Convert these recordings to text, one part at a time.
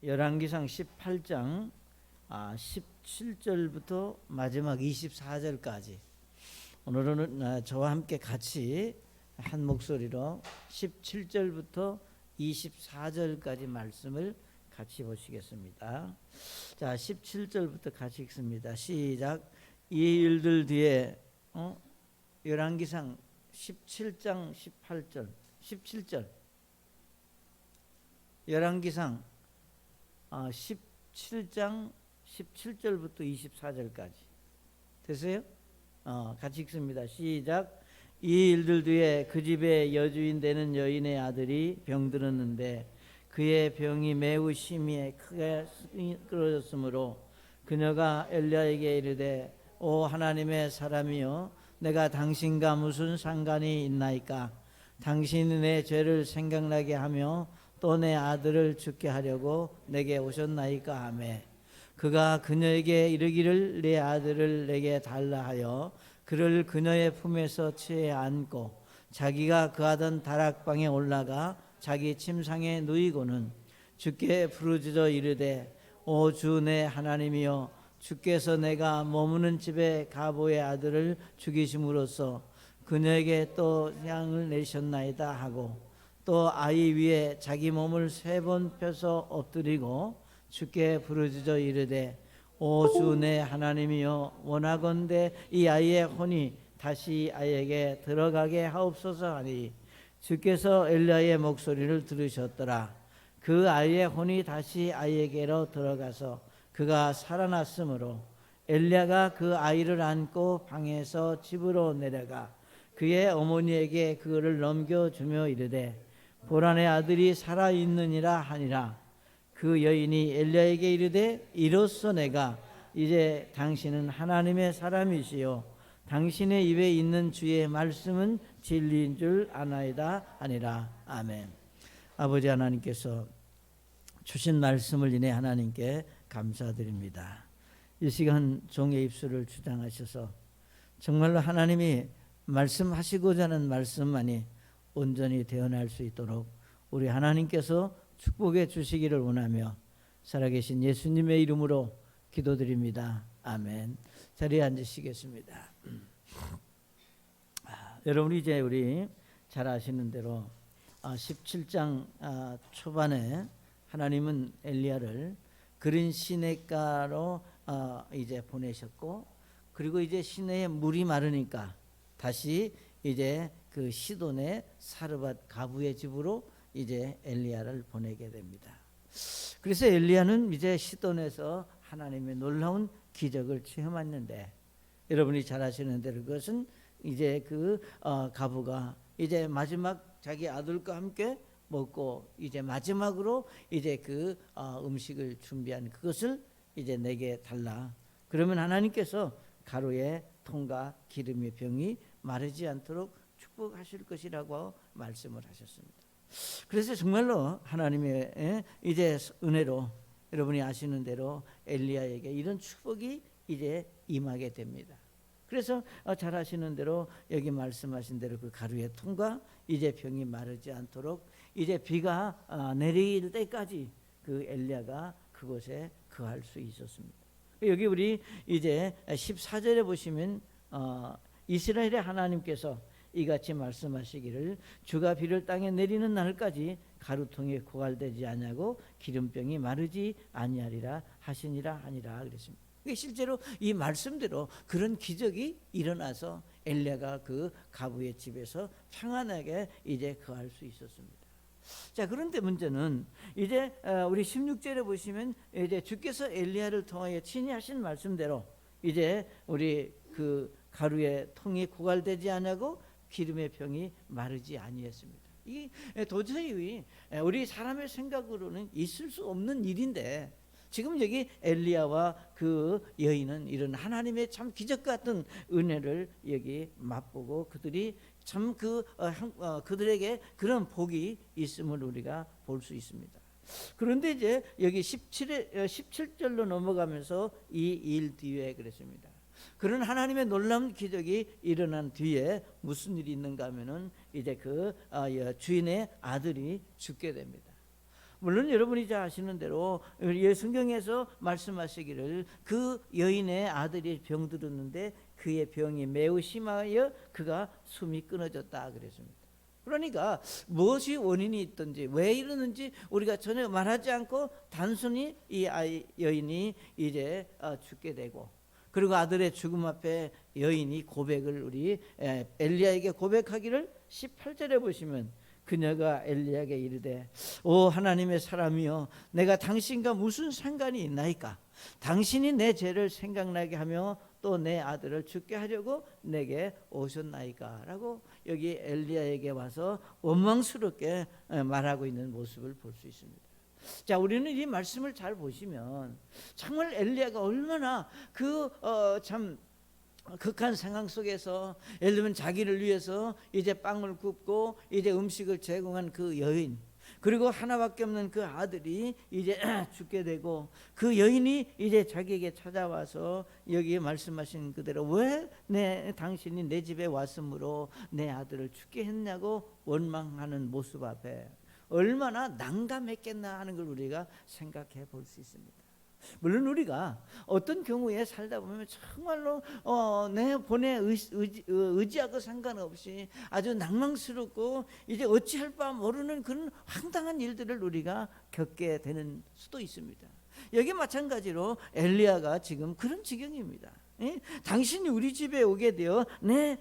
열왕기상 18장 17절부터 마지막 24절까지 오늘은 저와 함께 같이 한 목소리로 17절부터 24절까지 말씀을 같이 보시겠습니다. 자, 17절부터 같이 읽습니다. 시작. 이 일들 뒤에 열왕기상 17장 18절 17절 열왕기상 17장 17절부터 24절까지 됐어요? 같이 읽습니다. 시작. 이 일들 뒤에 그 집에 여주인 되는 여인의 아들이 병들었는데 그의 병이 매우 심히 크게 끌어졌으므로 그녀가 엘리야에게 이르되 오 하나님의 사람이여 내가 당신과 무슨 상관이 있나이까 당신이 내 죄를 생각나게 하며 또 내 아들을 죽게 하려고 내게 오셨나이까 하매 그가 그녀에게 이르기를 내 아들을 내게 달라 하여 그를 그녀의 품에서 취해 안고 자기가 거하던 다락방에 올라가 자기 침상에 누이고는 주께 부르짖어 이르되 오 주 내 하나님이여 주께서 내가 머무는 집에 가보의 아들을 죽이심으로써 그녀에게 또 향을 내셨나이다 하고 또 아이 위에 자기 몸을 3번 펴서 엎드리고 주께 부르짖어 이르되 오 주 내 하나님이여 원하건대 이 아이의 혼이 다시 아이에게 들어가게 하옵소서 하니 주께서 엘리야의 목소리를 들으셨더라. 그 아이의 혼이 다시 아이에게로 들어가서 그가 살아났으므로 엘리야가 그 아이를 안고 방에서 집으로 내려가 그의 어머니에게 그를 넘겨주며 이르되 보라 내 아들이 살아있느니라 하니라. 그 여인이 엘리야에게 이르되 이로써 내가 이제 당신은 하나님의 사람이시요 당신의 입에 있는 주의 말씀은 진리인 줄 아나이다 하니라. 아멘. 아버지 하나님께서 주신 말씀을 인해 하나님께 감사드립니다. 이 시간 종의 입술을 주장하셔서 정말로 하나님이 말씀하시고자 하는 말씀만이 온전히 되어날 수 있도록 우리 하나님께서 축복해 주시기를 원하며 살아계신 예수님의 이름으로 기도드립니다. 아멘. 자리에 앉으시겠습니다. 여러분 이제 우리 잘 아시는 대로 17장 초반에 하나님은 엘리야를 그린 시냇가로 이제 보내셨고 그리고 이제 시내에 물이 마르니까 다시 이제 그 시돈의 사르밧 가부의 집으로 이제 엘리야를 보내게 됩니다. 그래서 엘리야는 이제 시돈에서 하나님의 놀라운 기적을 체험했는데 여러분이 잘 아시는 대로 그것은 이제 그 가부가 이제 마지막 자기 아들과 함께 먹고 이제 마지막으로 이제 그 음식을 준비한 그것을 이제 내게 달라. 그러면 하나님께서 가루의 통과 기름의 병이 마르지 않도록 축복하실 것이라고 말씀을 하셨습니다. 그래서 정말로 하나님의 이제 은혜로 여러분이 아시는 대로 엘리야에게 이런 축복이 이제 임하게 됩니다. 그래서 잘 아시는 대로 여기 말씀하신 대로 그 가루의 통과 이제 병이 마르지 않도록 이제 비가 내릴 때까지 그 엘리야가 그곳에 거할 수 있었습니다. 여기 우리 이제 14절에 보시면 이스라엘의 하나님께서 이같이 말씀하시기를 주가 비를 땅에 내리는 날까지 가루통에 고갈되지 아니하고 기름병이 마르지 아니하리라 하시니라 하니라 그랬습니다. 실제로 이 말씀대로 그런 기적이 일어나서 엘리야가 그 가부의 집에서 평안하게 이제 거할 수 있었습니다. 자, 그런데 문제는 이제 우리 16절에 보시면 이제 주께서 엘리야를 통하여 친히 하신 말씀대로 이제 우리 그 가루의 통이 고갈되지 아니하고 기름의 병이 마르지 아니했습니다. 이 도저히 우리 사람의 생각으로는 있을 수 없는 일인데 지금 여기 엘리야와 그 여인은 이런 하나님의 참 기적 같은 은혜를 여기 맛보고 그들이 참 그들에게 그런 복이 있음을 우리가 볼 수 있습니다. 그런데 이제 여기 17절로 넘어가면서 이 일 뒤에 그랬습니다. 그런 하나님의 놀라운 기적이 일어난 뒤에 무슨 일이 있는가 하면은 이제 그 주인의 아들이 죽게 됩니다. 물론 여러분이 잘 아시는 대로 성경에서 말씀하시기를 그 여인의 아들이 병들었는데 그의 병이 매우 심하여 그가 숨이 끊어졌다 그랬습니다. 그러니까 무엇이 원인이 있든지 왜 이러는지 우리가 전혀 말하지 않고 단순히 이 여인이 이제 죽게 되고, 그리고 아들의 죽음 앞에 여인이 고백을 우리 엘리야에게 고백하기를 18절에 보시면 그녀가 엘리야에게 이르되 오 하나님의 사람이여 내가 당신과 무슨 상관이 있나이까? 당신이 내 죄를 생각나게 하며 또 내 아들을 죽게 하려고 내게 오셨나이까? 라고 여기 엘리야에게 와서 원망스럽게 말하고 있는 모습을 볼 수 있습니다. 자, 우리는 이 말씀을 잘 보시면 정말 엘리야가 얼마나 참 극한 상황 속에서, 예를 들면 자기를 위해서 이제 빵을 굽고 이제 음식을 제공한 그 여인, 그리고 하나밖에 없는 그 아들이 이제 죽게 되고, 그 여인이 이제 자기에게 찾아와서 여기에 말씀하신 그대로 왜 당신이 내 집에 왔으므로 내 아들을 죽게 했냐고 원망하는 모습 앞에 얼마나 난감했겠나 하는 걸 우리가 생각해 볼 수 있습니다. 물론 우리가 어떤 경우에 살다 보면 정말로 내 본에 의지하고 상관없이 아주 낭망스럽고 이제 어찌할 바 모르는 그런 황당한 일들을 우리가 겪게 되는 수도 있습니다. 여기 마찬가지로 엘리야가 지금 그런 지경입니다. 당신이 우리 집에 오게 되어 내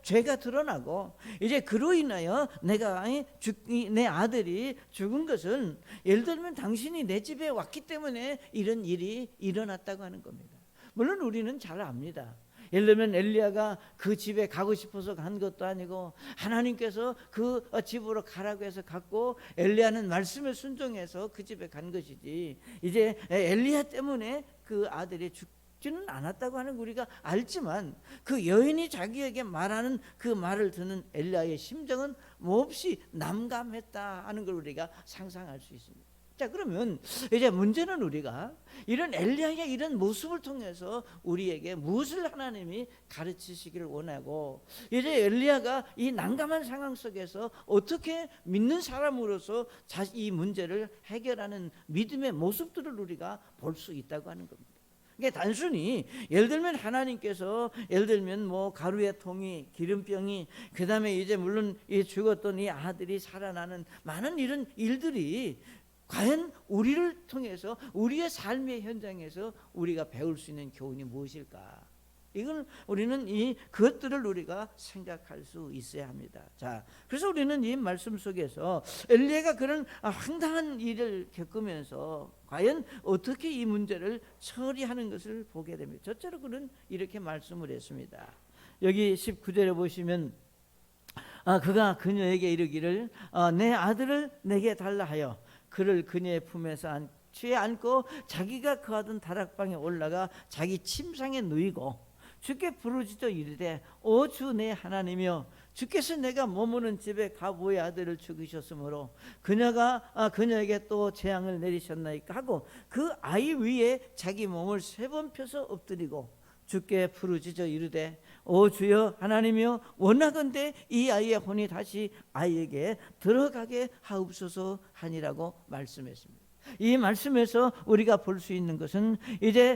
죄가 드러나고 이제 그로 인하여 내 아들이 죽은 것은 예를 들면 당신이 내 집에 왔기 때문에 이런 일이 일어났다고 하는 겁니다. 물론 우리는 잘 압니다. 예를 들면 엘리야가 그 집에 가고 싶어서 간 것도 아니고 하나님께서 그 집으로 가라고 해서 갔고 엘리야는 말씀에 순종해서 그 집에 간 것이지, 이제 엘리야 때문에 그 아들이 죽지는 않았다고 하는 우리가 알지만, 그 여인이 자기에게 말하는 그 말을 듣는 엘리야의 심정은 몹시 난감했다 하는 걸 우리가 상상할 수 있습니다. 자, 그러면 이제 문제는 우리가 이런 엘리야의 이런 모습을 통해서 우리에게 무엇을 하나님이 가르치시기를 원하고, 이제 엘리야가 이 난감한 상황 속에서 어떻게 믿는 사람으로서 이 문제를 해결하는 믿음의 모습들을 우리가 볼 수 있다고 하는 겁니다. 이게 단순히 예를 들면 하나님께서 예를 들면 뭐 가루의 통이, 기름병이, 그 다음에 이제 물론 이 죽었던 이 아들이 살아나는 많은 이런 일들이 과연 우리를 통해서 우리의 삶의 현장에서 우리가 배울 수 있는 교훈이 무엇일까? 이걸 우리는 그것들을 우리가 생각할 수 있어야 합니다. 자, 그래서 우리는 이 말씀 속에서 엘리야가 그런 황당한 일을 겪으면서 과연 어떻게 이 문제를 처리하는 것을 보게 됩니다. 첫째로 그는 이렇게 말씀을 했습니다. 여기 19절에 보시면 그가 그녀에게 이르기를 내 아들을 내게 달라 하여 그를 그녀의 품에서 취해 안고 자기가 거하던 다락방에 올라가 자기 침상에 누이고 주께 부르짖어 이르되 오 주 내 하나님이여 주께서 내가 머무는 집에 가보의 아들을 죽이셨으므로 그녀에게 또 재앙을 내리셨나이까 하고 그 아이 위에 자기 몸을 3번 펴서 엎드리고 주께 부르짖어 이르되 오 주여 하나님이여 원하건대 이 아이의 혼이 다시 아이에게 들어가게 하옵소서 하니라고 말씀했습니다. 이 말씀에서 우리가 볼 수 있는 것은 이제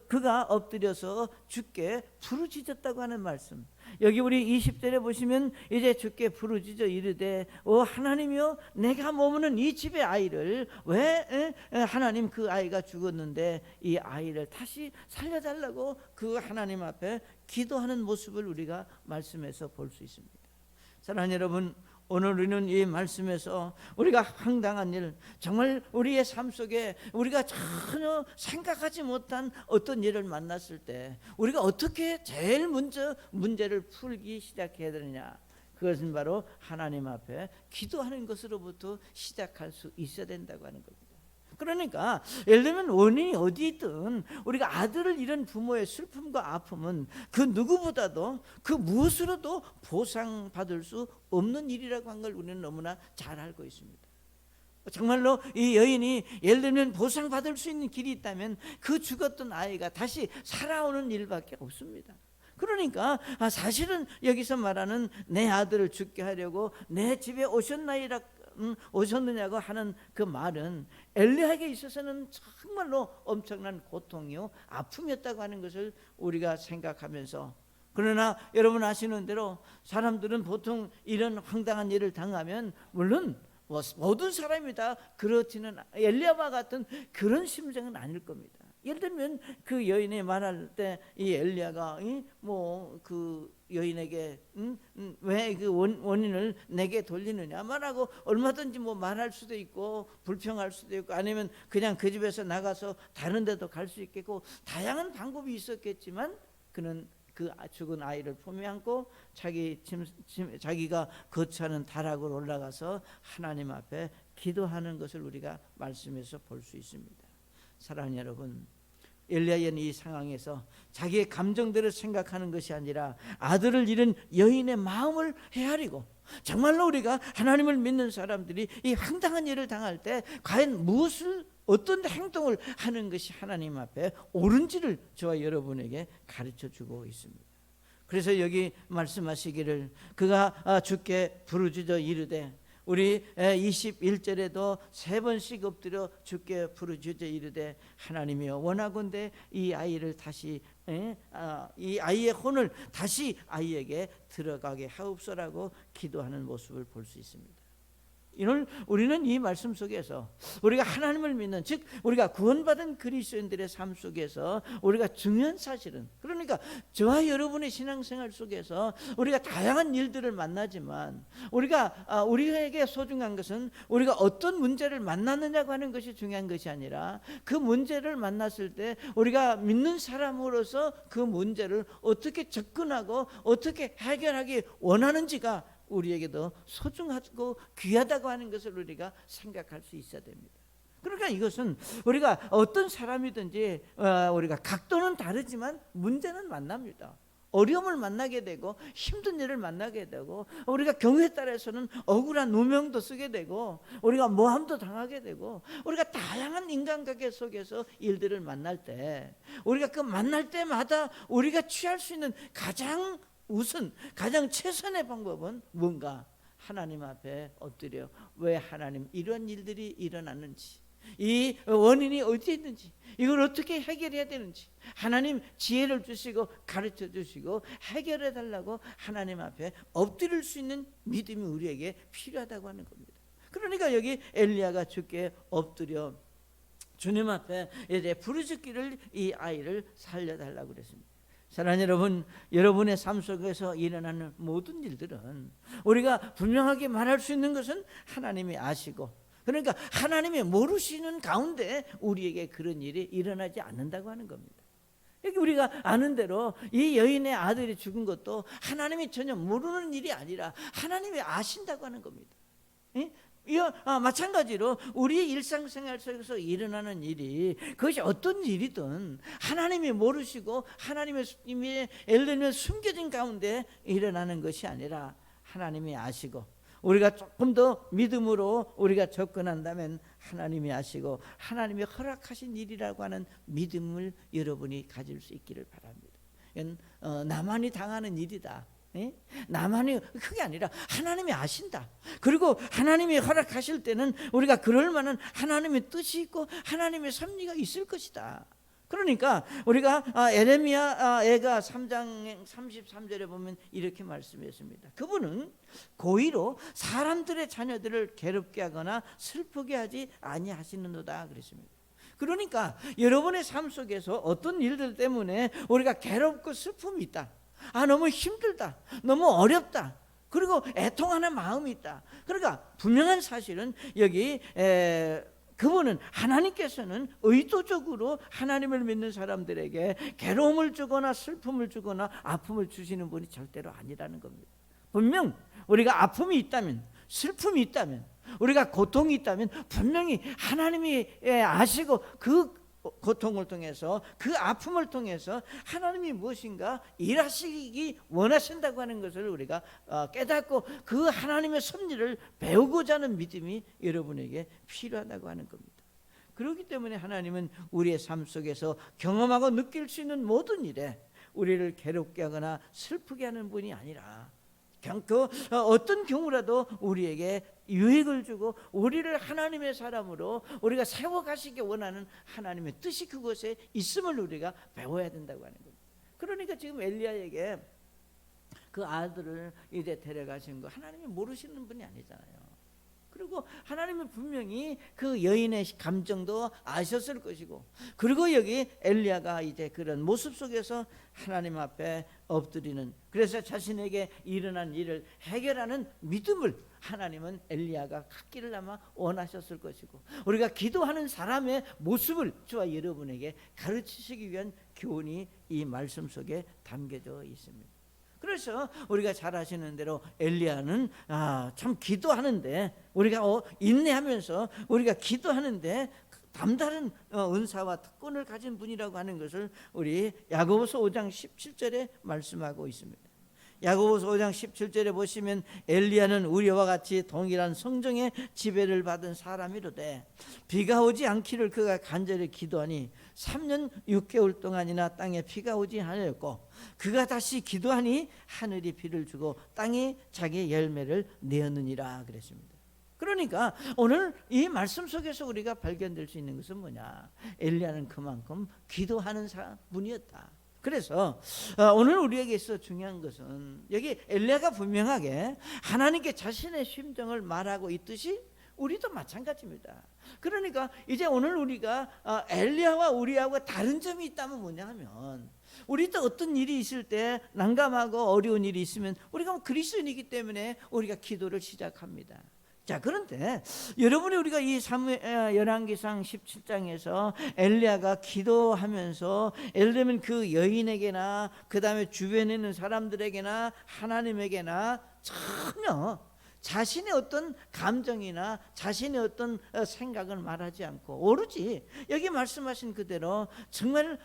그가 엎드려서 주께 부르짖었다고 하는 말씀. 여기 우리 20절에 보시면 이제 주께 부르짖어 이르되 오 하나님이여 내가 머무는 이 집의 아이를 왜 하나님 그 아이가 죽었는데 이 아이를 다시 살려달라고 그 하나님 앞에 기도하는 모습을 우리가 말씀에서 볼 수 있습니다. 사랑하는 여러분, 오늘 우리는 이 말씀에서 우리가 황당한 일, 정말 우리의 삶 속에 우리가 전혀 생각하지 못한 어떤 일을 만났을 때 우리가 어떻게 제일 먼저 문제를 풀기 시작해야 되느냐, 그것은 바로 하나님 앞에 기도하는 것으로부터 시작할 수 있어야 된다고 하는 겁니다. 그러니까 예를 들면 원인이 어디 있든 우리가 아들을 잃은 부모의 슬픔과 아픔은 그 누구보다도 그 무엇으로도 보상받을 수 없는 일이라고 한 걸 우리는 너무나 잘 알고 있습니다. 정말로 이 여인이 예를 들면 보상받을 수 있는 길이 있다면 그 죽었던 아이가 다시 살아오는 일밖에 없습니다. 그러니까 사실은 여기서 말하는 내 아들을 죽게 하려고 내 집에 오셨나이다 오셨느냐고 하는 그 말은 엘리야에게 있어서는 정말로 엄청난 고통이요 아픔이었다고 하는 것을 우리가 생각하면서, 그러나 여러분 아시는 대로 사람들은 보통 이런 황당한 일을 당하면 물론 모든 사람이 다 그렇지는, 엘리야와 같은 그런 심정은 아닐 겁니다. 예를 들면 그 여인이 말할 때 이 엘리야가 뭐 그 여인에게 왜 그 원인을 내게 돌리느냐 말하고 얼마든지 뭐 말할 수도 있고 불평할 수도 있고 아니면 그냥 그 집에서 나가서 다른 데도 갈 수 있겠고 다양한 방법이 있었겠지만 그는 그 죽은 아이를 품에 안고 자기가 거처하는 다락으로 올라가서 하나님 앞에 기도하는 것을 우리가 말씀에서 볼 수 있습니다. 사랑하는 여러분, 엘리야는 이 상황에서 자기의 감정대로 생각하는 것이 아니라 아들을 잃은 여인의 마음을 헤아리고, 정말로 우리가 하나님을 믿는 사람들이 이 황당한 일을 당할 때 과연 어떤 행동을 하는 것이 하나님 앞에 옳은지를 저와 여러분에게 가르쳐 주고 있습니다. 그래서 여기 말씀하시기를 그가 주께 부르짖어 이르되, 우리 21절에도 3번씩 엎드려 주께 부르짖어 이르되 하나님이여 원하건대 이 아이를 다시 이 아이의 혼을 다시 아이에게 들어가게 하옵소라고 기도하는 모습을 볼 수 있습니다. 이는 우리는 이 말씀 속에서 우리가 하나님을 믿는, 즉 우리가 구원받은 그리스도인들의 삶 속에서 우리가 중요한 사실은, 그러니까 저와 여러분의 신앙생활 속에서 우리가 다양한 일들을 만나지만 우리에게 소중한 것은 우리가 어떤 문제를 만났느냐고 하는 것이 중요한 것이 아니라 그 문제를 만났을 때 우리가 믿는 사람으로서 그 문제를 어떻게 접근하고 어떻게 해결하기 원하는지가 우리에게도 소중하고 귀하다고 하는 것을 우리가 생각할 수 있어야 됩니다. 그러니까 이것은 우리가 어떤 사람이든지 우리가 각도는 다르지만 문제는 만납니다. 어려움을 만나게 되고 힘든 일을 만나게 되고 우리가 경우에 따라서는 억울한 누명도 쓰게 되고 우리가 모함도 당하게 되고 우리가 다양한 인간관계 속에서 일들을 만날 때 우리가 그 만날 때마다 우리가 취할 수 있는 가장 최선의 방법은 뭔가 하나님 앞에 엎드려 왜 하나님 이런 일들이 일어났는지, 이 원인이 어디에 있는지, 이걸 어떻게 해결해야 되는지 하나님 지혜를 주시고 가르쳐 주시고 해결해 달라고 하나님 앞에 엎드릴 수 있는 믿음이 우리에게 필요하다고 하는 겁니다. 그러니까 여기 엘리야가 주께 엎드려 주님 앞에 이제 부르짖기를 이 아이를 살려달라고 그랬습니다. 사랑하는 여러분, 여러분의 삶 속에서 일어나는 모든 일들은 우리가 분명하게 말할 수 있는 것은 하나님이 아시고, 그러니까 하나님이 모르시는 가운데 우리에게 그런 일이 일어나지 않는다고 하는 겁니다. 여기 우리가 아는 대로 이 여인의 아들이 죽은 것도 하나님이 전혀 모르는 일이 아니라 하나님이 아신다고 하는 겁니다. 마찬가지로 우리의 일상생활 속에서 일어나는 일이 그것이 어떤 일이든 하나님이 모르시고 하나님의 예를 들면 숨겨진 가운데 일어나는 것이 아니라 하나님이 아시고, 우리가 조금 더 믿음으로 우리가 접근한다면 하나님이 아시고 하나님이 허락하신 일이라고 하는 믿음을 여러분이 가질 수 있기를 바랍니다. 이건 나만이 당하는 일이다, 나만이, 그게 아니라 하나님이 아신다. 그리고 하나님이 허락하실 때는 우리가 그럴 만한 하나님의 뜻이 있고 하나님의 섭리가 있을 것이다. 그러니까 우리가 에레미야 애가 3장 33절에 보면 이렇게 말씀했습니다. 그분은 고의로 사람들의 자녀들을 괴롭게 하거나 슬프게 하지 아니하시는도다 그랬습니다. 그러니까 여러분의 삶 속에서 어떤 일들 때문에 우리가 괴롭고 슬픔이 있다, 너무 힘들다, 너무 어렵다, 그리고 애통하는 마음이 있다. 그러니까 분명한 사실은 여기 그분은, 하나님께서는 의도적으로 하나님을 믿는 사람들에게 괴로움을 주거나 슬픔을 주거나 아픔을 주시는 분이 절대로 아니라는 겁니다. 분명 우리가 아픔이 있다면, 슬픔이 있다면, 우리가 고통이 있다면 분명히 하나님이 아시고 그 고통을 통해서, 그 아픔을 통해서 하나님이 무엇인가 일하시기 원하신다고 하는 것을 우리가 깨닫고 그 하나님의 섭리를 배우고자 하는 믿음이 여러분에게 필요하다고 하는 겁니다. 그렇기 때문에 하나님은 우리의 삶 속에서 경험하고 느낄 수 있는 모든 일에 우리를 괴롭게 하거나 슬프게 하는 분이 아니라 어떤 경우라도 우리에게 유익을 주고 우리를 하나님의 사람으로 우리가 세워가시기 원하는 하나님의 뜻이 그곳에 있음을 우리가 배워야 된다고 하는 거예요. 그러니까 지금 엘리야에게 그 아들을 이제 데려가신 거 하나님이 모르시는 분이 아니잖아요. 그리고 하나님은 분명히 그 여인의 감정도 아셨을 것이고, 그리고 여기 엘리야가 이제 그런 모습 속에서 하나님 앞에 엎드리는, 그래서 자신에게 일어난 일을 해결하는 믿음을 하나님은 엘리야가 갖기를 아마 원하셨을 것이고, 우리가 기도하는 사람의 모습을 저와 여러분에게 가르치시기 위한 교훈이 이 말씀 속에 담겨져 있습니다. 그래서 우리가 잘 아시는 대로 엘리야는 참 기도하는데, 우리가 인내하면서 우리가 기도하는데 남다른 은사와 특권을 가진 분이라고 하는 것을 우리 야고보서 5장 17절에 말씀하고 있습니다. 야고보서 5장 17절에 보시면 엘리야는 우리와 같이 동일한 성정의 지배를 받은 사람이로되 비가 오지 않기를 그가 간절히 기도하니 3년 6개월 동안이나 땅에 비가 오지 않았고, 그가 다시 기도하니 하늘이 비를 주고 땅이 자기 열매를 내었느니라 그랬습니다. 그러니까 오늘 이 말씀 속에서 우리가 발견될 수 있는 것은 뭐냐? 엘리야는 그만큼 기도하는 분이었다. 그래서 오늘 우리에게 있어 중요한 것은, 여기 엘리야가 분명하게 하나님께 자신의 심정을 말하고 있듯이 우리도 마찬가지입니다. 그러니까 이제 오늘 우리가 엘리야와 우리하고 다른 점이 있다면 뭐냐 하면, 우리도 어떤 일이 있을 때 난감하고 어려운 일이 있으면 우리가 그리스도인이기 때문에 우리가 기도를 시작합니다. 자, 그런데 여러분이 우리가 이 열왕기상 17장에서 엘리야가 기도하면서 예를 들면 그 여인에게나 그 다음에 주변에 있는 사람들에게나 하나님에게나 전혀 자신의 어떤 감정이나 자신의 어떤 생각을 말하지 않고 오로지 여기 말씀하신 그대로, 정말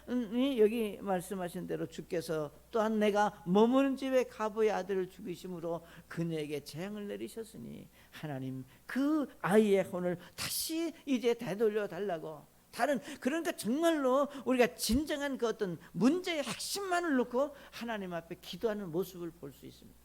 여기 말씀하신 대로 주께서 또한 내가 머무는 집에 가부의 아들을 죽이심으로 그녀에게 재앙을 내리셨으니 하나님 그 아이의 혼을 다시 이제 되돌려 달라고, 그러니까 정말로 우리가 진정한 그 어떤 문제의 핵심만을 놓고 하나님 앞에 기도하는 모습을 볼 수 있습니다.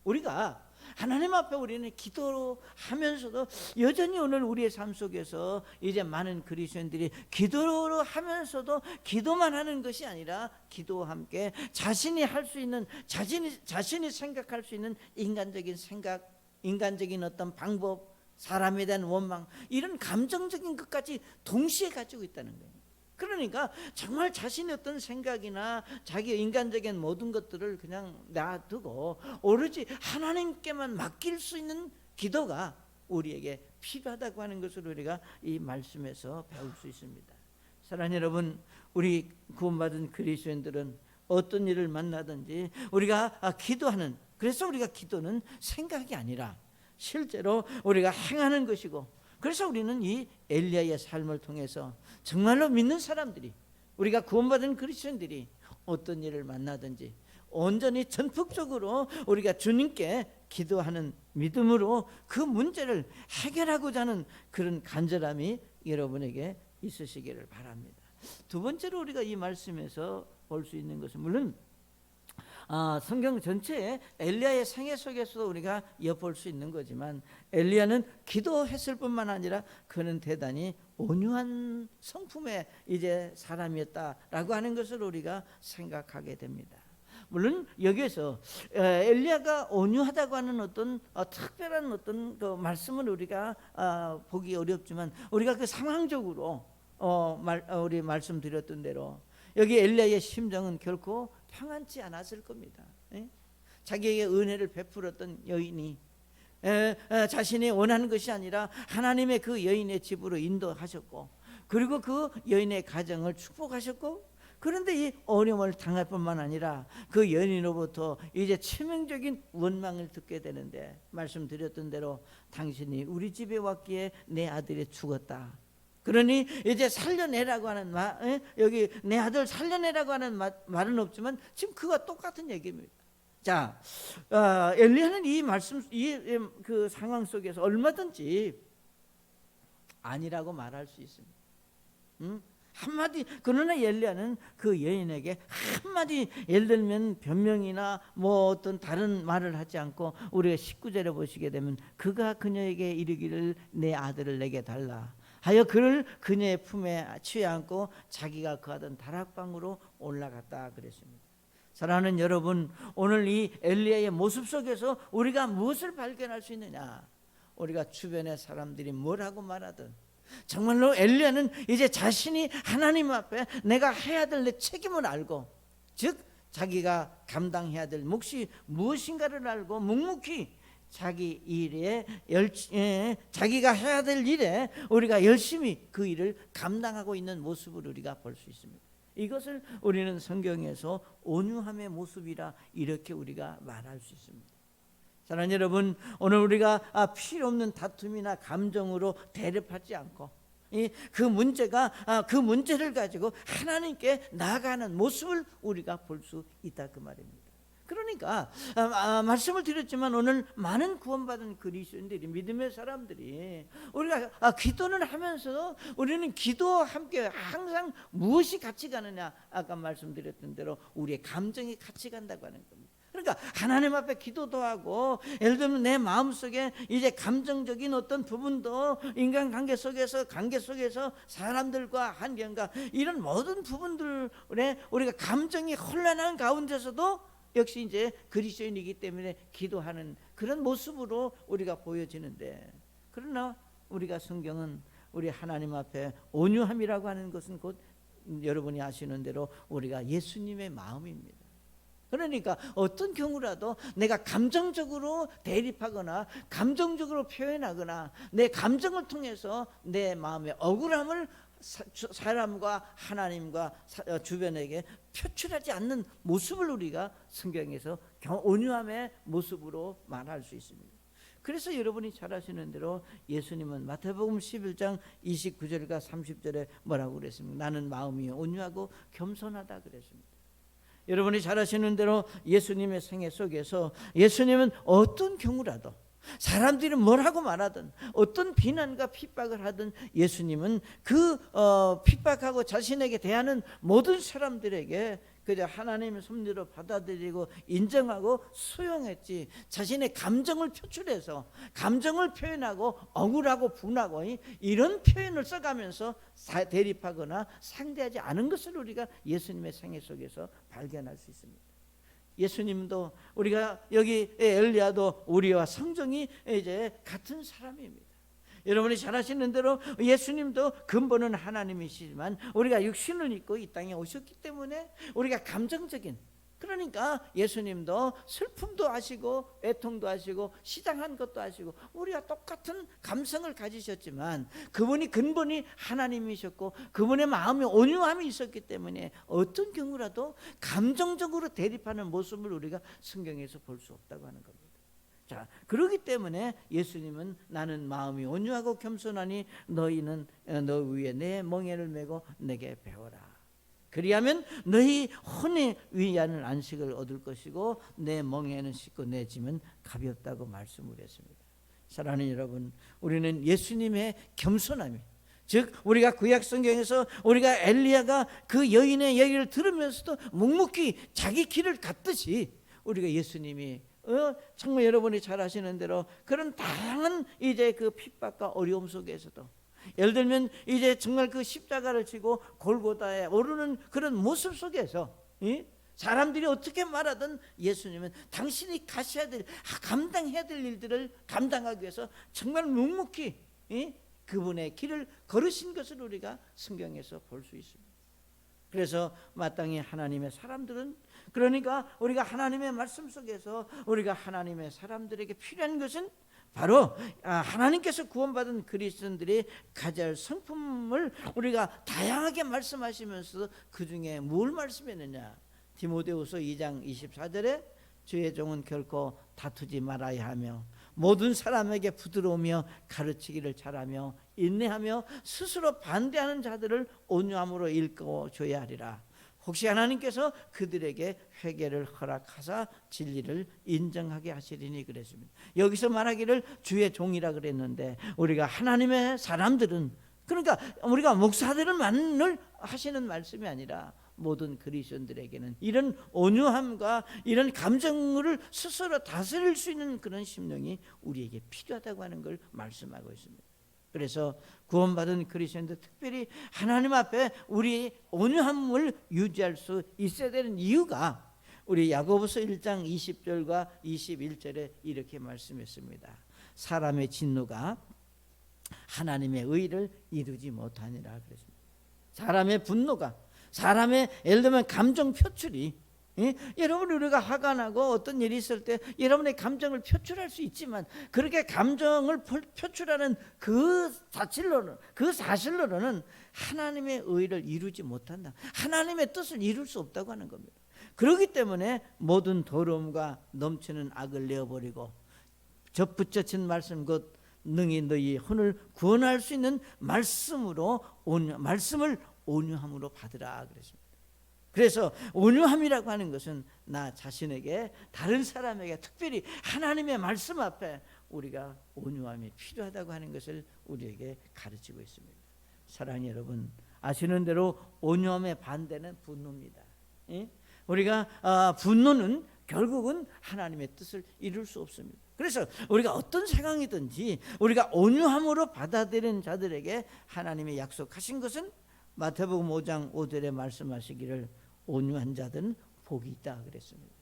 우리가 하나님 앞에 우리는 기도로 하면서도 여전히 오늘 우리의 삶 속에서 이제 많은 그리스도인들이 기도로 하면서도 기도만 하는 것이 아니라 기도와 함께 자신이 할 수 있는, 자신이 생각할 수 있는 인간적인 생각, 인간적인 어떤 방법, 사람에 대한 원망, 이런 감정적인 것까지 동시에 가지고 있다는 거예요. 그러니까 정말 자신의 어떤 생각이나 자기 인간적인 모든 것들을 그냥 놔두고 오로지 하나님께만 맡길 수 있는 기도가 우리에게 필요하다고 하는 것을 우리가 이 말씀에서 배울 수 있습니다. 사랑하는 여러분, 우리 구원받은 그리스도인들은 어떤 일을 만나든지 우리가 기도하는, 그래서 우리가 기도는 생각이 아니라 실제로 우리가 행하는 것이고, 그래서 우리는 이 엘리야의 삶을 통해서 정말로 믿는 사람들이, 우리가 구원받은 그리스도인들이 어떤 일을 만나든지 온전히 전폭적으로 우리가 주님께 기도하는 믿음으로 그 문제를 해결하고자 하는 그런 간절함이 여러분에게 있으시기를 바랍니다. 두 번째로 우리가 이 말씀에서 볼 수 있는 것은, 물론 성경 전체에 엘리야의 생애 속에서도 우리가 엿볼 수 있는 거지만, 엘리야는 기도했을 뿐만 아니라 그는 대단히 온유한 성품의 이제 사람이었다라고 하는 것을 우리가 생각하게 됩니다. 물론 여기에서 엘리야가 온유하다고 하는 어떤 특별한 어떤 그 말씀을 우리가 보기 어렵지만, 우리가 그 상황적으로 우리 말씀드렸던 대로 여기 엘리야의 심정은 결코 평안치 않았을 겁니다. 자기에게 은혜를 베풀었던 여인이 자신이 원하는 것이 아니라 하나님의 그 여인의 집으로 인도하셨고, 그리고 그 여인의 가정을 축복하셨고, 그런데 이 어려움을 당할 뿐만 아니라 그 여인으로부터 이제 치명적인 원망을 듣게 되는데, 말씀드렸던 대로 당신이 우리 집에 왔기에 내 아들이 죽었다. 그러니 이제 살려내라고 하는 여기 내 아들 살려내라고 하는 말은 없지만 지금 그와 똑같은 얘기입니다. 자, 엘리야는 이 말씀, 그 상황 속에서 얼마든지 아니라고 말할 수 있습니다. 한마디. 그러나 엘리야는 그 여인에게 한마디, 예를 들면 변명이나 뭐 어떤 다른 말을 하지 않고, 우리가 19절에 보시게 되면 그가 그녀에게 이르기를 내 아들을 내게 달라 하여 그를 그녀의 품에 취해안고 자기가 거하던 다락방으로 올라갔다 그랬습니다. 사랑하는 여러분, 오늘 이 엘리야의 모습 속에서 우리가 무엇을 발견할 수 있느냐? 우리가 주변의 사람들이 뭐라고 말하든 정말로 엘리야는 이제 자신이 하나님 앞에 내가 해야 될 내 책임을 알고, 즉 자기가 감당해야 될 몫이 무엇인가를 알고 묵묵히 자기 일에 자기가 해야 될 일에 우리가 열심히 그 일을 감당하고 있는 모습을 우리가 볼 수 있습니다. 이것을 우리는 성경에서 온유함의 모습이라 이렇게 우리가 말할 수 있습니다. 사랑하는 여러분, 오늘 우리가 필요 없는 다툼이나 감정으로 대립하지 않고 그 문제를 가지고 하나님께 나아가는 모습을 우리가 볼 수 있다 그 말입니다. 그러니까 말씀을 드렸지만 오늘 많은 구원받은 그리스도인들이, 믿음의 사람들이 우리가 기도는 하면서 우리는 기도와 함께 항상 무엇이 같이 가느냐? 아까 말씀드렸던 대로 우리의 감정이 같이 간다고 하는 겁니다. 그러니까 하나님 앞에 기도도 하고, 예를 들면 내 마음속에 이제 감정적인 어떤 부분도 인간관계 속에서, 관계 속에서 사람들과 환경과 이런 모든 부분들에 우리가 감정이 혼란한 가운데서도 역시 이제 그리스도인이기 때문에 기도하는 그런 모습으로 우리가 보여지는데, 그러나 우리가 성경은 우리 하나님 앞에 온유함이라고 하는 것은 곧 여러분이 아시는 대로 우리가 예수님의 마음입니다. 그러니까 어떤 경우라도 내가 감정적으로 대립하거나 감정적으로 표현하거나 내 감정을 통해서 내 마음의 억울함을 사람과 하나님과 주변에게 표출하지 않는 모습을 우리가 성경에서 온유함의 모습으로 말할 수 있습니다. 그래서 여러분이 잘 아시는 대로 예수님은 마태복음 11장 29절과 30절에 뭐라고 그랬습니까? 나는 마음이 온유하고 겸손하다 그랬습니다. 여러분이 잘 아시는 대로 예수님의 생애 속에서 예수님은 어떤 경우라도 사람들이 뭐라고 말하든 어떤 비난과 핍박을 하든 예수님은 그 핍박하고 자신에게 대하는 모든 사람들에게 그저 하나님의 섭리로 받아들이고 인정하고 수용했지, 자신의 감정을 표출해서 감정을 표현하고 억울하고 분하고 이런 표현을 써가면서 대립하거나 상대하지 않은 것을 우리가 예수님의 생애 속에서 발견할 수 있습니다. 예수님도, 우리가 여기 엘리야도 우리와 성정이 이제 같은 사람입니다. 여러분이 잘 아시는 대로 예수님도 근본은 하나님이시지만 우리가 육신을 입고 이 땅에 오셨기 때문에 우리가 감정적인, 그러니까 예수님도 슬픔도 아시고 애통도 아시고 시장한 것도 아시고 우리가 똑같은 감성을 가지셨지만 그분이 근본이 하나님이셨고 그분의 마음에 온유함이 있었기 때문에 어떤 경우라도 감정적으로 대립하는 모습을 우리가 성경에서 볼 수 없다고 하는 겁니다. 자, 그렇기 때문에 예수님은 나는 마음이 온유하고 겸손하니 너희는 너 위에 내 멍에를 메고 내게 배워라. 그리하면 너희 혼에 위하는 안식을 얻을 것이고 내 멍에는 씻고 내 짐은 가볍다고 말씀을 했습니다. 사랑하는 여러분, 우리는 예수님의 겸손함이, 즉 우리가 구약 성경에서 우리가 엘리야가 그 여인의 얘기를 들으면서도 묵묵히 자기 길을 갔듯이 우리가 예수님이 정말 여러분이 잘 아시는 대로 그런 다양한 이제 그 핍박과 어려움 속에서도, 예를 들면 이제 정말 그 십자가를 지고 골고다에 오르는 그런 모습 속에서 사람들이 어떻게 말하든 예수님은 당신이 가셔야 될, 감당해야 될 일들을 감당하기 위해서 정말 묵묵히 그분의 길을 걸으신 것을 우리가 성경에서 볼 수 있습니다. 그래서 마땅히 하나님의 사람들은, 그러니까 우리가 하나님의 말씀 속에서 우리가 하나님의 사람들에게 필요한 것은 바로 하나님께서 구원받은 그리스도인들이 가져야 할 성품을 우리가 다양하게 말씀하시면서 그 중에 뭘 말씀했느냐? 디모데후서 2장 24절에 주의 종은 결코 다투지 말아야 하며 모든 사람에게 부드러우며 가르치기를 잘하며 인내하며 스스로 반대하는 자들을 온유함으로 일궈줘야 하리라. 혹시 하나님께서 그들에게 회개를 허락하사 진리를 인정하게 하시리니 그랬습니다. 여기서 말하기를 주의 종이라 그랬는데 우리가 하나님의 사람들은 그러니까 우리가 목사들만을 하시는 말씀이 아니라 모든 그리스도인들에게는 이런 온유함과 이런 감정을 스스로 다스릴 수 있는 그런 심령이 우리에게 필요하다고 하는 걸 말씀하고 있습니다. 그래서 구원받은 그리스도인들 특별히 하나님 앞에 우리 온유함을 유지할 수 있어야 되는 이유가 우리 야고보서 1장 20절과 21절에 이렇게 말씀했습니다. 사람의 진노가 하나님의 의를 이루지 못하니라 그랬습니다. 사람의 분노가, 사람의 예를 들면 감정 표출이, 여러분 우리가 화가 나고 어떤 일이 있을 때 여러분의 감정을 표출할 수 있지만 그렇게 감정을 표출하는 그 사실로는 하나님의 의를 이루지 못한다. 하나님의 뜻을 이룰 수 없다고 하는 겁니다. 그렇기 때문에 모든 더러움과 넘치는 악을 내어버리고 접붙여진 말씀 곧 능히 너희 혼을 구원할 수 있는 말씀을 온유함으로 받으라 그랬습니다. 그래서 온유함이라고 하는 것은 나 자신에게 다른 사람에게 특별히 하나님의 말씀 앞에 우리가 온유함이 필요하다고 하는 것을 우리에게 가르치고 있습니다. 사랑하는 여러분, 아시는 대로 온유함의 반대는 분노입니다. 우리가 분노는 결국은 하나님의 뜻을 이룰 수 없습니다. 그래서 우리가 어떤 상황이든지 우리가 온유함으로 받아들이는 자들에게 하나님의 약속하신 것은 마태복음 5장 5절에 말씀하시기를 온유한 자들은 복이 있다 그랬습니다.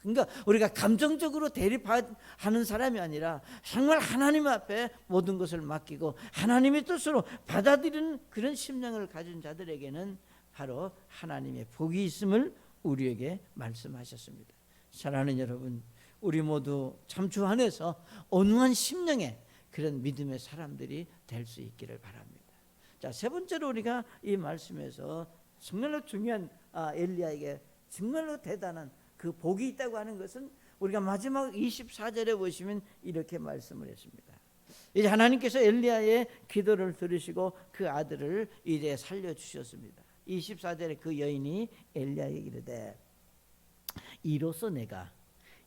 그러니까 우리가 감정적으로 대립하는 사람이 아니라 정말 하나님 앞에 모든 것을 맡기고 하나님의 뜻으로 받아들이는 그런 심령을 가진 자들에게는 바로 하나님의 복이 있음을 우리에게 말씀하셨습니다. 사랑하는 여러분, 우리 모두 참 주 안에서 온유한 심령의 그런 믿음의 사람들이 될 수 있기를 바랍니다. 자, 세 번째로 우리가 이 말씀에서 정말로 중요한 엘리야에게 정말로 대단한 그 복이 있다고 하는 것은 우리가 마지막 24절에 보시면 이렇게 말씀을 했습니다. 이제 하나님께서 엘리야의 기도를 들으시고 그 아들을 이제 살려주셨습니다. 24절에 그 여인이 엘리야에게 이르되 이로써 내가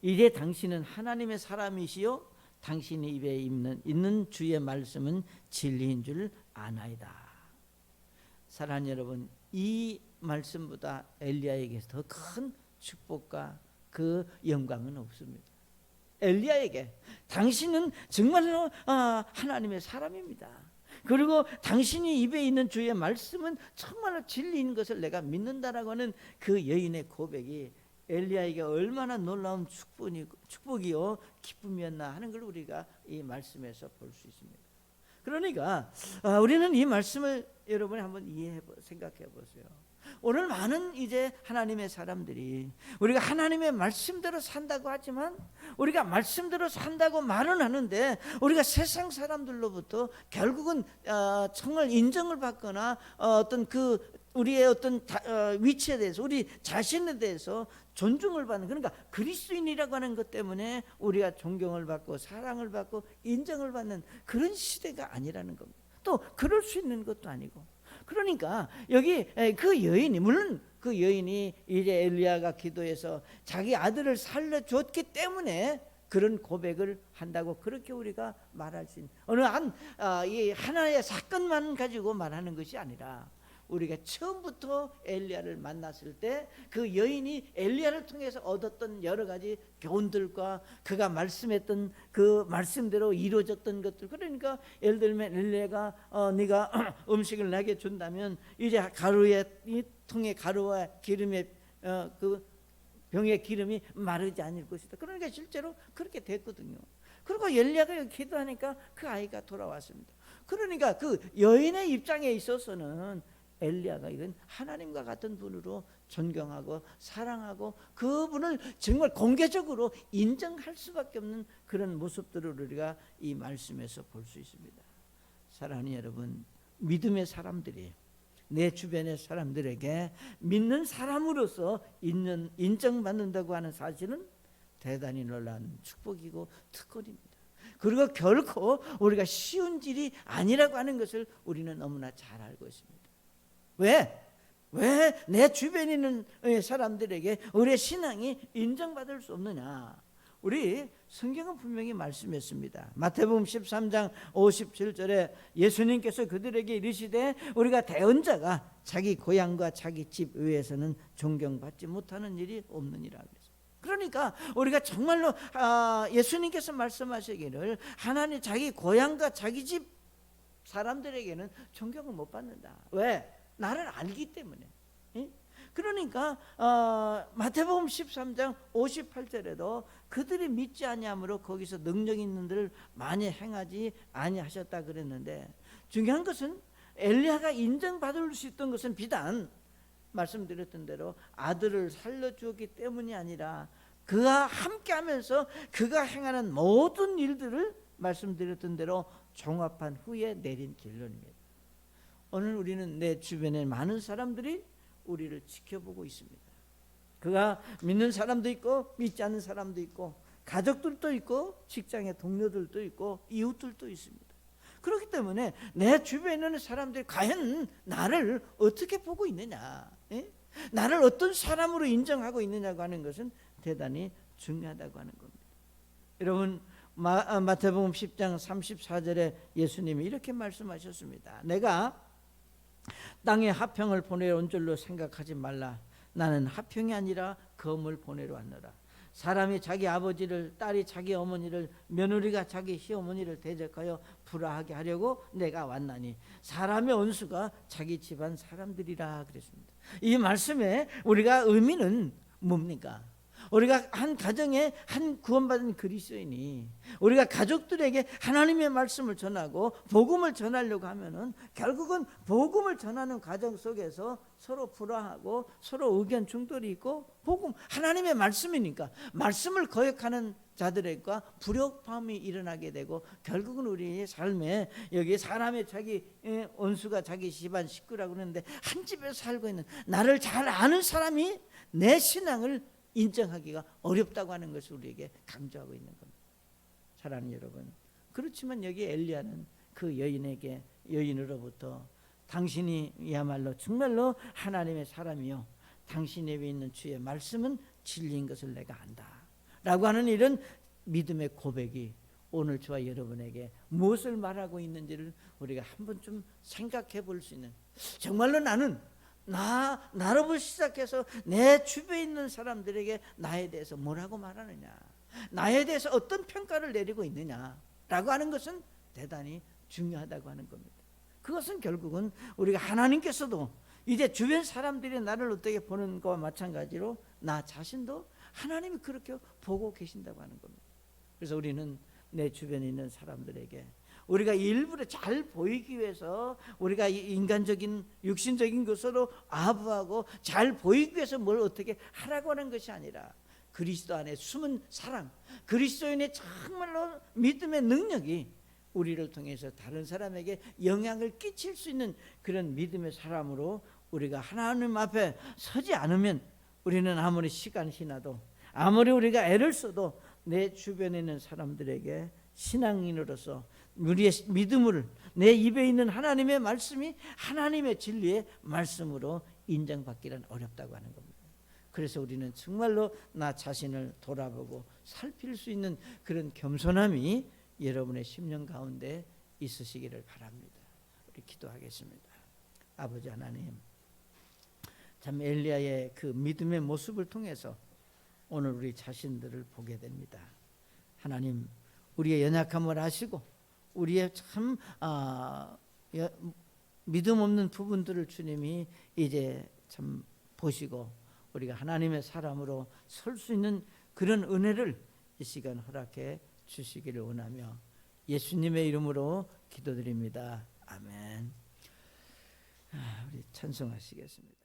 이제 당신은 하나님의 사람이시요 당신의 입에 있는 주의 말씀은 진리인 줄 아나이다. 사랑하는 여러분, 이 말씀보다 엘리야에게서 더 큰 축복과 그 영광은 없습니다. 엘리야에게 당신은 정말로 하나님의 사람입니다. 그리고 당신이 입에 있는 주의 말씀은 정말로 진리인 것을 내가 믿는다라고 하는 그 여인의 고백이 엘리야에게 얼마나 놀라운 축복이요 기쁨이었나 하는 걸 우리가 이 말씀에서 볼 수 있습니다. 그러니까 우리는 이 말씀을 여러분이 한번 생각해 보세요. 오늘 많은 이제 하나님의 사람들이 우리가 하나님의 말씀대로 산다고 하지만 우리가 말씀대로 산다고 말은 하는데 우리가 세상 사람들로부터 결국은 정말 인정을 받거나 어떤 그 우리의 어떤 위치에 대해서 우리 자신에 대해서 존중을 받는, 그러니까 그리스도인이라고 하는 것 때문에 우리가 존경을 받고 사랑을 받고 인정을 받는 그런 시대가 아니라는 겁니다. 또 그럴 수 있는 것도 아니고, 그러니까 여기 그 여인이, 물론 그 여인이 이제 엘리야가 기도해서 자기 아들을 살려줬기 때문에 그런 고백을 한다고 그렇게 우리가 말할 수 있는, 어느 하나의 사건만 가지고 말하는 것이 아니라 우리가 처음부터 엘리야를 만났을 때 그 여인이 엘리야를 통해서 얻었던 여러 가지 교훈들과 그가 말씀했던 그 말씀대로 이루어졌던 것들, 그러니까 예를 들면 엘리야가 네가 음식을 나게 준다면 이제 가루의 이 통에 가루와 기름의 그 병의 기름이 마르지 않을 것이다. 그러니까 실제로 그렇게 됐거든요. 그리고 엘리야가 기도하니까 그 아이가 돌아왔습니다. 그러니까 그 여인의 입장에 있어서는 엘리야가 이건 하나님과 같은 분으로 존경하고 사랑하고 그분을 정말 공개적으로 인정할 수밖에 없는 그런 모습들을 우리가 이 말씀에서 볼 수 있습니다. 사랑하는 여러분, 믿음의 사람들이 내 주변의 사람들에게 믿는 사람으로서 인정받는다고 하는 사실은 대단히 놀라운 축복이고 특권입니다. 그리고 결코 우리가 쉬운 일이 아니라고 하는 것을 우리는 너무나 잘 알고 있습니다. 왜 내 주변에 있는 사람들에게 우리의 신앙이 인정받을 수 없느냐? 우리 성경은 분명히 말씀했습니다. 마태복음 13장 57절에 예수님께서 그들에게 이르시되 우리가 대언자가 자기 고향과 자기 집 외에서는 존경받지 못하는 일이 없느니라 그랬어요. 그러니까 우리가 정말로 예수님께서 말씀하시기를 하나님 자기 고향과 자기 집 사람들에게는 존경을 못 받는다. 왜? 나를 알기 때문에. 그러니까 마태복음 13장 58절에도 그들이 믿지 아니함으로 거기서 능력 있는 들을 많이 행하지 아니하셨다 그랬는데, 중요한 것은 엘리야가 인정받을 수 있던 것은 비단 말씀드렸던 대로 아들을 살려주었기 때문이 아니라 그와 함께하면서 그가 행하는 모든 일들을 말씀드렸던 대로 종합한 후에 내린 결론입니다. 오늘 우리는 내 주변에 많은 사람들이 우리를 지켜보고 있습니다. 그가 믿는 사람도 있고 믿지 않는 사람도 있고 가족들도 있고 직장의 동료들도 있고 이웃들도 있습니다. 그렇기 때문에 내 주변에 있는 사람들이 과연 나를 어떻게 보고 있느냐, 나를 어떤 사람으로 인정하고 있느냐고 하는 것은 대단히 중요하다고 하는 겁니다. 여러분, 마태복음 10장 34절에 예수님이 이렇게 말씀하셨습니다. 내가 땅에 화평을 보내러 온 줄로 생각하지 말라. 나는 화평이 아니라 검을 보내러 왔노라. 사람이 자기 아버지를, 딸이 자기 어머니를, 며느리가 자기 시어머니를 대적하여 불화하게 하려고 내가 왔나니 사람의 원수가 자기 집안 사람들이라 그랬습니다. 이 말씀의 우리가 의미는 뭡니까? 우리가 한 가정에 한 구원받은 그리스도인이 우리가 가족들에게 하나님의 말씀을 전하고 복음을 전하려고 하면은 결국은 복음을 전하는 과정 속에서 서로 불화하고 서로 의견 충돌이 있고, 복음 하나님의 말씀이니까 말씀을 거역하는 자들과 불협화음이 일어나게 되고, 결국은 우리의 삶에 여기 사람의 자기 원수가 자기 집안 식구라고 그러는데 한 집에서 살고 있는 나를 잘 아는 사람이 내 신앙을 인정하기가 어렵다고 하는 것을 우리에게 강조하고 있는 겁니다. 사랑하는 여러분, 그렇지만 여기 엘리야는 그 여인으로부터 당신이야말로 정말로 하나님의 사람이요, 당신 입에 있는 주의 말씀은 진리인 것을 내가 안다 라고 하는 이런 믿음의 고백이 오늘 저와 여러분에게 무엇을 말하고 있는지를 우리가 한번 좀 생각해 볼 수 있는, 정말로 나는 나로부터 시작해서 내 주변에 있는 사람들에게 나에 대해서 뭐라고 말하느냐, 나에 대해서 어떤 평가를 내리고 있느냐라고 하는 것은 대단히 중요하다고 하는 겁니다. 그것은 결국은 우리가 하나님께서도 이제 주변 사람들이 나를 어떻게 보는 것과 마찬가지로 나 자신도 하나님이 그렇게 보고 계신다고 하는 겁니다. 그래서 우리는 내 주변에 있는 사람들에게 우리가 일부러 잘 보이기 위해서 우리가 인간적인 육신적인 것으로 아부하고 잘 보이기 위해서 뭘 어떻게 하라고 하는 것이 아니라 그리스도 안에 숨은 사랑, 그리스도인의 정말로 믿음의 능력이 우리를 통해서 다른 사람에게 영향을 끼칠 수 있는 그런 믿음의 사람으로 우리가 하나님 앞에 서지 않으면 우리는 아무리 시간이 지나도 아무리 우리가 애를 써도 내 주변에 있는 사람들에게 신앙인으로서 우리의 믿음을, 내 입에 있는 하나님의 말씀이 하나님의 진리의 말씀으로 인정받기는 어렵다고 하는 겁니다. 그래서 우리는 정말로 나 자신을 돌아보고 살필 수 있는 그런 겸손함이 여러분의 심령 가운데 있으시기를 바랍니다. 우리 기도하겠습니다. 아버지 하나님, 참 엘리야의 그 믿음의 모습을 통해서 오늘 우리 자신들을 보게 됩니다. 하나님, 우리의 연약함을 아시고 우리의 참 믿음 없는 부분들을 주님이 이제 참 보시고 우리가 하나님의 사람으로 설 수 있는 그런 은혜를 이 시간 허락해 주시기를 원하며 예수님의 이름으로 기도드립니다. 아멘. 우리 찬송하시겠습니다.